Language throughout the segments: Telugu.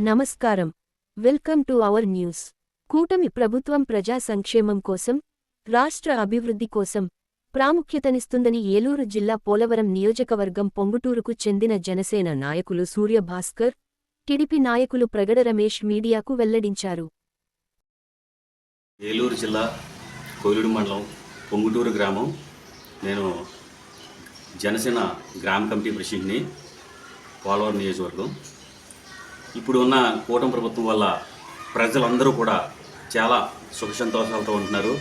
నమస్కారం. Welcome to our news. కూటమి ప్రభుత్వం ప్రజా సంక్షేమం కోసం, రాష్ట్ర అభివృద్ధి కోసం ప్రాముఖ్యతనిస్తుందని ఏలూరు జిల్లా పోలవరం నియోజకవర్గం పొంగుటూరుకు చెందిన జనసేన నాయకులు సూర్య భాస్కర్, టీడీపీ నాయకులు ప్రగడ రమేష్ మీడియాకు వెల్లడించారు. ఏలూరు జిల్లా కోయిలూరు మండలం పొంగుటూరు గ్రామం. నేను జనసేన గ్రామ కమిటీ ప్రెసిడెంట్ని, పోలవరం నియోజకవర్గం. ఇప్పుడు ఉన్న కూటమి ప్రభుత్వం వల్ల ప్రజలందరూ కూడా చాలా సుఖ సంతోషాలతో ఉంటున్నారు.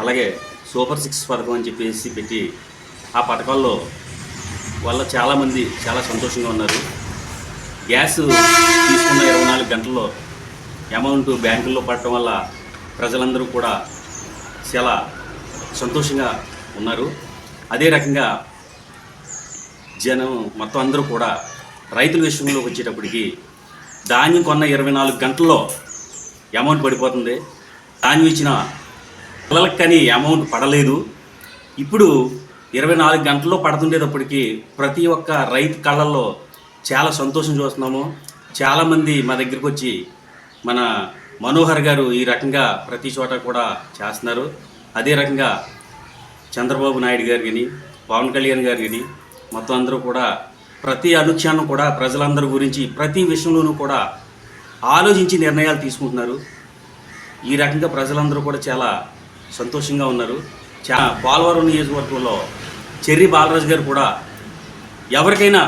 అలాగే సూపర్ 6 పథకం అని చెప్పేసి పెట్టి ఆ పథకాల్లో వల్ల చాలామంది చాలా సంతోషంగా ఉన్నారు. గ్యాస్ తీసుకున్న 24 గంటల్లో అమౌంట్ బ్యాంకుల్లో పడటం వల్ల ప్రజలందరూ కూడా చాలా సంతోషంగా ఉన్నారు. అదే రకంగా జనం మొత్తం అందరూ కూడా రైతుల విషయంలోకి వచ్చేటప్పటికి ధాన్యం కొన్న 24 గంటల్లో అమౌంట్ పడిపోతుంది. ధాన్యం ఇచ్చిన పిల్లలకి కానీ అమౌంట్ పడలేదు. ఇప్పుడు 24 గంటల్లో పడుతుండేటప్పటికి ప్రతి ఒక్క రైతు కళ్ళల్లో చాలా సంతోషం చూస్తున్నాము. చాలామంది మా దగ్గరికి వచ్చి మన మనోహర్ గారు ఈ రకంగా ప్రతి చోట కూడా చేస్తున్నారు. అదే రకంగా చంద్రబాబు నాయుడు గారు కానీ, పవన్ కళ్యాణ్ గారు కానీ మొత్తం అందరూ కూడా ప్రతి అనుక్షణం కూడా ప్రజలందరి గురించి ప్రతి విషయంలోనూ కూడా ఆలోచించి నిర్ణయాలు తీసుకుంటున్నారు. ఈ రకంగా ప్రజలందరూ కూడా చాలా సంతోషంగా ఉన్నారు. పోలవరం నియోజకవర్గంలో చెర్రి బాలరాజు గారు కూడా ఎవరికైనా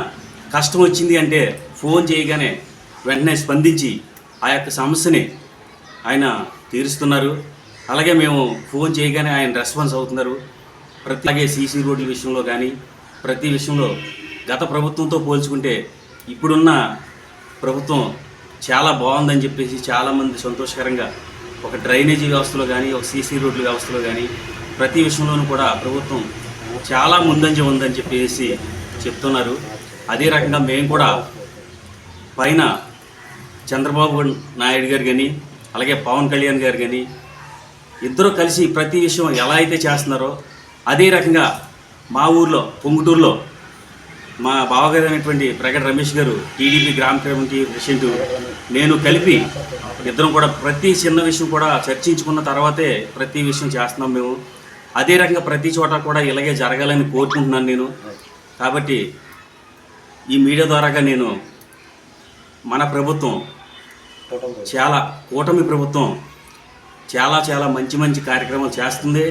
కష్టం వచ్చింది అంటే ఫోన్ చేయగానే వెంటనే స్పందించి ఆ యొక్క సమస్యని ఆయన తీరుస్తున్నారు. అలాగే మేము ఫోన్ చేయగానే ఆయన రెస్పాన్స్ అవుతున్నారు. అలాగే సీసీ రోడ్ల విషయంలో కానీ ప్రతి విషయంలో గత ప్రభుత్వంతో పోల్చుకుంటే ఇప్పుడున్న ప్రభుత్వం చాలా బాగుందని చెప్పేసి చాలామంది సంతోషకరంగా ఒక డ్రైనేజీ వ్యవస్థలో కానీ, ఒక సీసీ రోడ్ల వ్యవస్థలో కానీ ప్రతి విషయంలోనూ కూడా ప్రభుత్వం చాలా ముందంజ ఉందని చెప్పేసి చెప్తున్నారు. అదే రకంగా మేము కూడా పైన చంద్రబాబు నాయుడు గారు కానీ, అలాగే పవన్ కళ్యాణ్ గారు కానీ ఇద్దరూ కలిసి ప్రతి విషయం ఎలా అయితే చేస్తున్నారో అదే రకంగా మా ఊర్లో పొంగుటూరులో మా బావగారు అయినటువంటి ప్రగడ రమేష్ గారు టీడీపీ గ్రామ కమిటీ ప్రెసిడెంట్, నేను కలిపి ఇద్దరం కూడా ప్రతి చిన్న విషయం కూడా చర్చించుకున్న తర్వాతే ప్రతి విషయం చేస్తున్నాం మేము. అదే రకంగా ప్రతి చోట కూడా ఇలాగే జరగాలని కోరుకుంటున్నాను నేను. కాబట్టి ఈ మీడియా ద్వారాగా నేను మన ప్రభుత్వం కూటమి ప్రభుత్వం చాలా మంచి కార్యక్రమాలు చేస్తుంది.